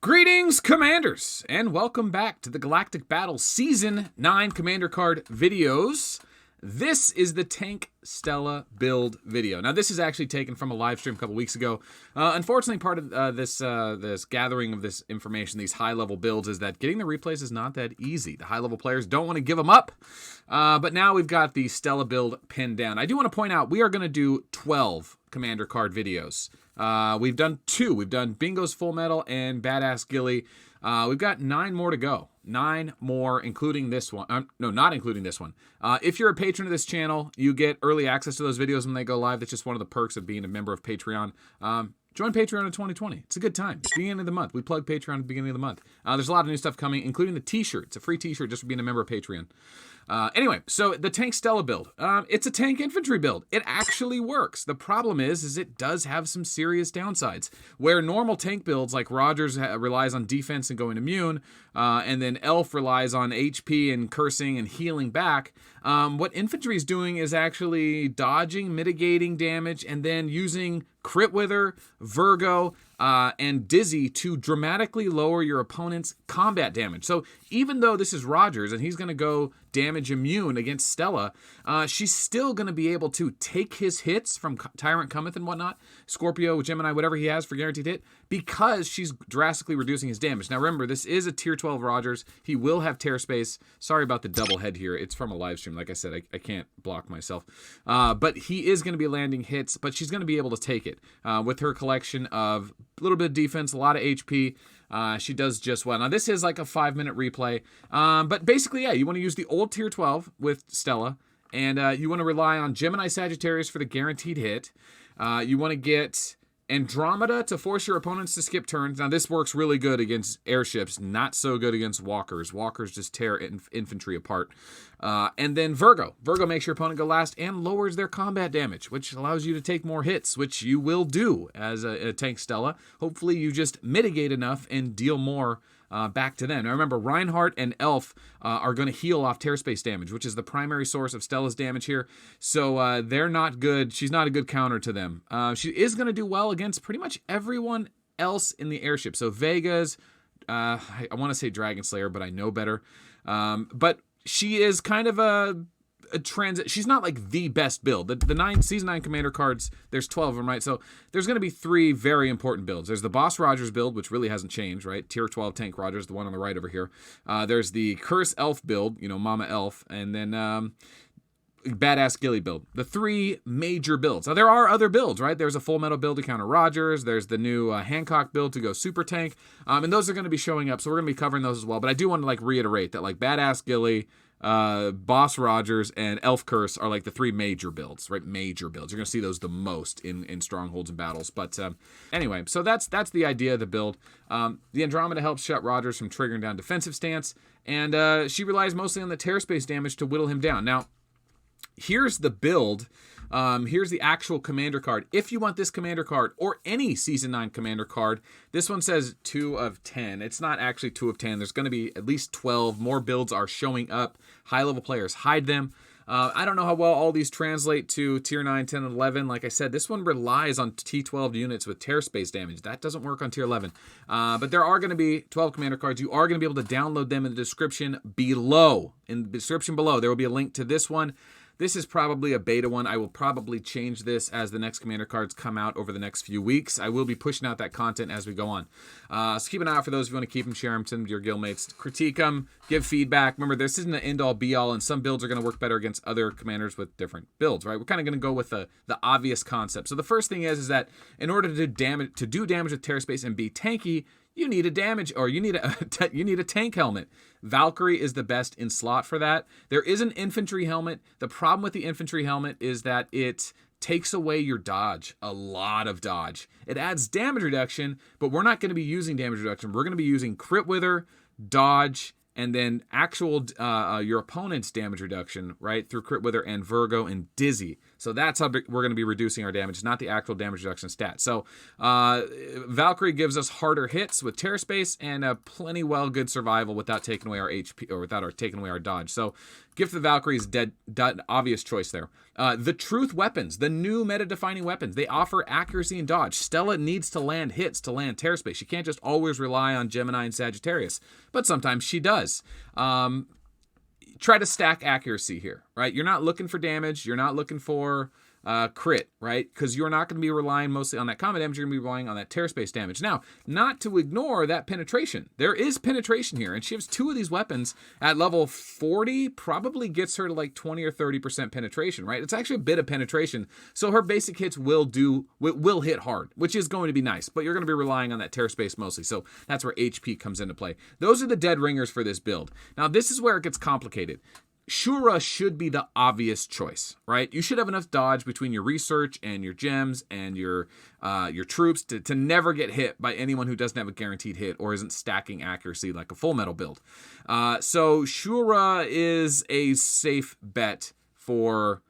Greetings, Commanders, and welcome back to the Galactic Battle Season 9 Commander Card videos. This is the Tank Stella build video. Now, this is actually taken from a live stream a couple weeks ago. Unfortunately, part of this gathering of this information, these high-level builds, is that getting the replays is not that easy. The high-level players don't want to give them up, but now we've got the Stella build pinned down. I do want to point out, we are going to do 12 Commander Card videos. We've done 2. We've done Bingo's Full Metal and Badass Gilly. We've got 9 more to go. 9 more, including this one. No, not including this one. If you're a patron of this channel, you get early access to those videos when they go live. That's just one of the perks of being a member of Patreon. Join Patreon in 2020. It's a good time. It's the beginning of the month. We plug Patreon at the beginning of the month. There's a lot of new stuff coming, including the t-shirt. It's a free t-shirt just for being a member of Patreon. Anyway, so the Tank Stella build. It's a tank infantry build. It actually works. The problem is it does have some serious downsides. Where normal tank builds, like Rogers relies on defense and going immune, and then Elf relies on HP and cursing and healing back, what infantry is doing is actually dodging, mitigating damage, and then using Crit Wither, Virgo, and Dizzy to dramatically lower your opponent's combat damage. So even though this is Rogers and he's going to go damage immune against Stella, she's still going to be able to take his hits from Tyrant Cometh and whatnot, Scorpio, Gemini, whatever he has for guaranteed hit, because she's drastically reducing his damage. Now remember, this is a tier 12 Rogers. He will have tear space. Sorry about the double head here. It's from a live stream. Like I said, I can't block myself. But he is going to be landing hits, but she's going to be able to take it. With her collection of a little bit of defense, a lot of HP, she does just well. Now, this is like a 5-minute replay. But basically, yeah, you want to use the old tier 12 with Stella, and you want to rely on Gemini Sagittarius for the guaranteed hit. You want to get Andromeda to force your opponents to skip turns. Now, this works really good against airships, not so good against walkers. Walkers just tear infantry apart. And then Virgo. Virgo makes your opponent go last and lowers their combat damage, which allows you to take more hits, which you will do as a Tank Stella. Hopefully, you just mitigate enough and deal more back to them. Now remember, Reinhardt and Elf are going to heal off tear space damage, which is the primary source of Stella's damage here. So they're not good. She's not a good counter to them. She is going to do well against pretty much everyone else in the airship. So Vegas, I want to say Dragon Slayer, but I know better. But she is kind of a transit. She's not like the best build. The season 9 commander cards, there's 12 of them, right? So there's going to be 3 very important builds. There's the Boss Rogers build, which really hasn't changed, right? Tier 12 Tank Rogers, the one on the right over here. There's the Curse Elf build, Mama Elf, and then Badass Gilly build. The 3 major builds. Now there are other builds, right? There's a Full Metal build to counter Rogers. There's the new Hancock build to go Super Tank, and those are going to be showing up. So we're going to be covering those as well. But I do want to reiterate that Badass Gilly, Boss Rogers, and Elf Curse are the 3 major builds, right? Major builds. You're going to see those the most in strongholds and battles. But anyway, so that's the idea of the build. The Andromeda helps shut Rogers from triggering down defensive stance, and she relies mostly on the tear space damage to whittle him down. Now, here's the build. Here's the actual commander card. If you want this commander card or any Season 9 commander card, this one says 2 of 10. It's not actually 2 of 10. There's going to be at least 12. More builds are showing up. High-level players hide them. I don't know how well all these translate to Tier 9, 10, and 11. Like I said, this one relies on T12 units with tear space damage. That doesn't work on Tier 11. But there are going to be 12 commander cards. You are going to be able to download them in the description below. In the description below, there will be a link to this one. This is probably a beta one. I will probably change this as the next commander cards come out over the next few weeks. I will be pushing out that content as we go on. So keep an eye out for those if you want to keep them, share them to your guildmates, critique them, give feedback. Remember, this isn't an end-all be-all, and some builds are going to work better against other commanders with different builds, right? We're kind of going to go with the obvious concept. So the first thing is that in order to do damage with tear space and be tanky, you need a tank helmet. Valkyrie is the best in slot for that. There is an infantry helmet. The problem with the infantry helmet is that it takes away your dodge, a lot of dodge. It adds damage reduction, but we're not going to be using damage reduction. We're going to be using Crit Wither, dodge, and then actual your opponent's damage reduction, right, through Crit Wither and Virgo and Dizzy. So that's how we're going to be reducing our damage, not the actual damage reduction stat. So Valkyrie gives us harder hits with Terror Space and a plenty good survival without taking away our HP or without taking away our dodge. So Gift of the Valkyrie is dead obvious choice there. The Truth weapons, the new meta-defining weapons, they offer accuracy and dodge. Stella needs to land hits to land Terror Space. She can't just always rely on Gemini and Sagittarius, but sometimes she does. Try to stack accuracy here, right? You're not looking for damage. You're not looking for crit, right? Because you're not going to be relying mostly on that combat damage. You're going to be relying on that Terror Space damage. Now, not to ignore that penetration. There is penetration here, and she has 2 of these weapons at level 40, probably gets her to like 20 or 30% penetration, right? It's actually a bit of penetration, so her basic hits will hit hard, which is going to be nice, but you're going to be relying on that Terror Space mostly, so that's where HP comes into play. Those are the dead ringers for this build. Now, this is where it gets complicated. Shura should be the obvious choice, right? You should have enough dodge between your research and your gems and your troops to never get hit by anyone who doesn't have a guaranteed hit or isn't stacking accuracy like a full metal build. So Shura is a safe bet for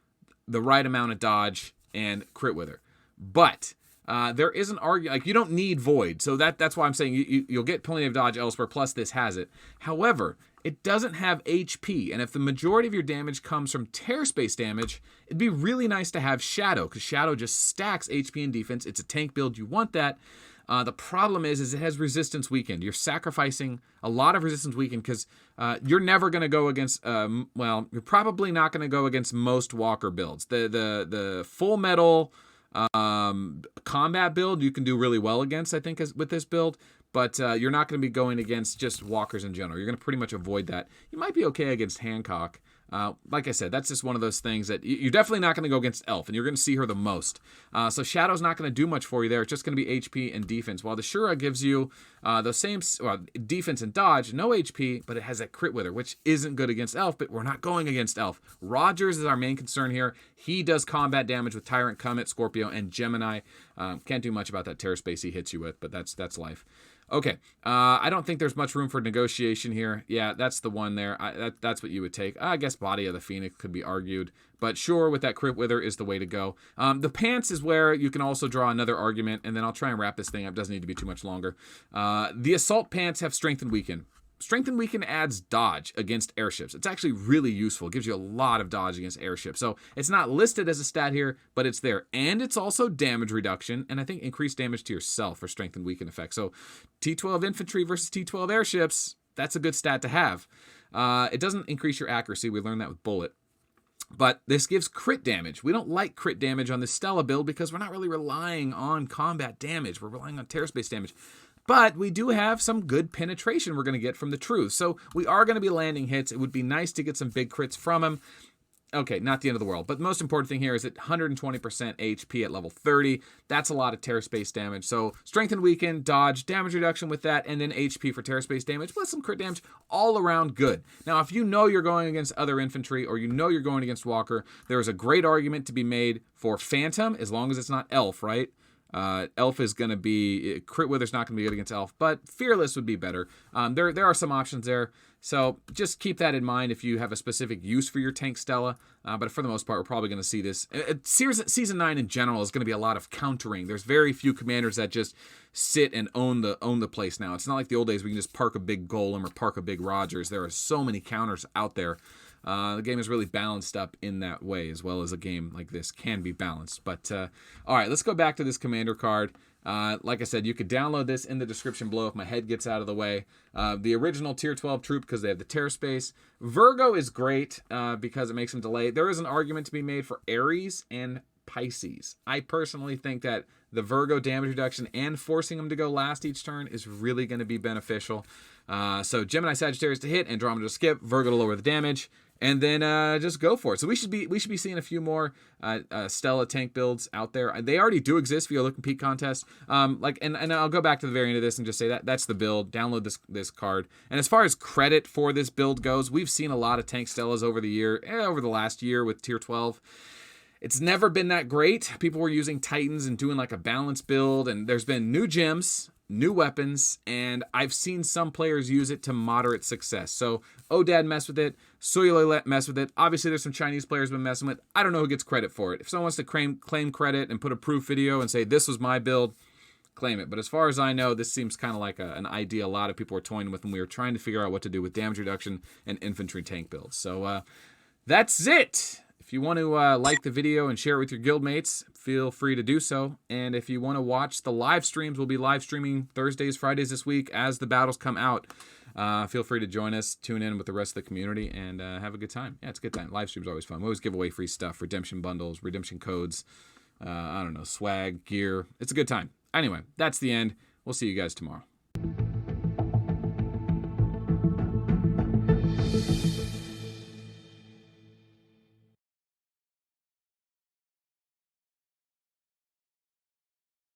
the right amount of dodge and crit with her. But there is an argument, like you don't need Void, so that's why I'm saying you'll get plenty of dodge elsewhere, plus this has it. However, it doesn't have HP, and if the majority of your damage comes from Terror Space damage, it'd be really nice to have Shadow, because Shadow just stacks HP and defense. It's a tank build, you want that. The problem is it has resistance weakened. You're sacrificing a lot of resistance weakened because you're never going to go against, you're probably not going to go against most Walker builds. The full metal combat build you can do really well against, I think, with this build. But you're not going to be going against just walkers in general. You're going to pretty much avoid that. You might be okay against Hancock. Like I said, that's just one of those things that you're definitely not going to go against Elf, and you're going to see her the most. So Shadow's not going to do much for you there. It's just going to be HP and defense. While the Shura gives you the same defense and dodge, no HP, but it has that crit with her, which isn't good against Elf, but we're not going against Elf. Rogers is our main concern here. He does combat damage with Tyrant, Comet, Scorpio, and Gemini. Can't do much about that Terror Space he hits you with, but that's life. Okay, I don't think there's much room for negotiation here. Yeah, that's the one there. That's what you would take. I guess Body of the Phoenix could be argued. But sure, with that Crit Wither is the way to go. The Pants is where you can also draw another argument, and then I'll try and wrap this thing up. Doesn't need to be too much longer. The Assault Pants have Strength and Weaken. Strength and Weaken adds dodge against airships. It's actually really useful. It gives you a lot of dodge against airships. So it's not listed as a stat here, but it's there. And it's also damage reduction, and I think increased damage to yourself for Strength and Weaken effect. So T12 infantry versus T12 airships, that's a good stat to have. It doesn't increase your accuracy. We learned that with Bullet. But this gives crit damage. We don't like crit damage on this Stella build because we're not really relying on combat damage. We're relying on Terror Space damage. But we do have some good penetration we're going to get from the Truth. So we are going to be landing hits. It would be nice to get some big crits from him. Okay, not the end of the world. But the most important thing here is that 120% HP at level 30. That's a lot of Terror Space damage. So Strength and Weaken, dodge, damage reduction with that, and then HP for Terror Space damage, plus some crit damage. All around good. Now, if you know you're going against other infantry or you know you're going against Walker, there is a great argument to be made for Phantom, as long as it's not Elf, right? Elf is going to be, Crit Wither's not going to be good against Elf, but Fearless would be better. There are some options there, so just keep that in mind if you have a specific use for your tank Stella, but for the most part, we're probably going to see this. Season 9 in general is going to be a lot of countering. There's very few commanders that just sit and own the place now. It's not like the old days where you can just park a big Golem or park a big Rogers. There are so many counters out there. The game is really balanced up in that way, as well as a game like this can be balanced. But, all right, let's go back to this commander card. Like I said, you could download this in the description below if my head gets out of the way. The original Tier 12 troop, because they have the Terror Space. Virgo is great because it makes them delay. There is an argument to be made for Aries and Pisces. I personally think that the Virgo damage reduction and forcing them to go last each turn is really going to be beneficial. So Gemini, Sagittarius to hit, Andromeda to skip, Virgo to lower the damage, and then just go for it. So we should be seeing a few more Stella tank builds out there. They already do exist via Look and Peek contest. And I'll go back to the very end of this and just say that's the build. Download this card. And as far as credit for this build goes, we've seen a lot of tank Stellas over the last year with Tier 12. It's never been that great. People were using Titans and doing like a balanced build, and there's been new gems, new weapons, and I've seen some players use it to moderate success. So Odad messed with it, Tsoluoy messed with it. Obviously, there's some Chinese players been messing with it. I don't know who gets credit for it. If someone wants to claim credit and put a proof video and say, this was my build, claim it. But as far as I know, this seems kind of like an idea a lot of people were toying with when we were trying to figure out what to do with damage reduction and infantry tank builds. So that's it. If you want to like the video and share it with your guildmates, feel free to do so. And if you want to watch the live streams, we'll be live streaming Thursdays, Fridays this week as the battles come out. Feel free to join us, tune in with the rest of the community, and have a good time. Yeah, it's a good time. Live streams are always fun. We always give away free stuff, redemption bundles, redemption codes, I don't know, swag, gear. It's a good time. Anyway, that's the end. We'll see you guys tomorrow.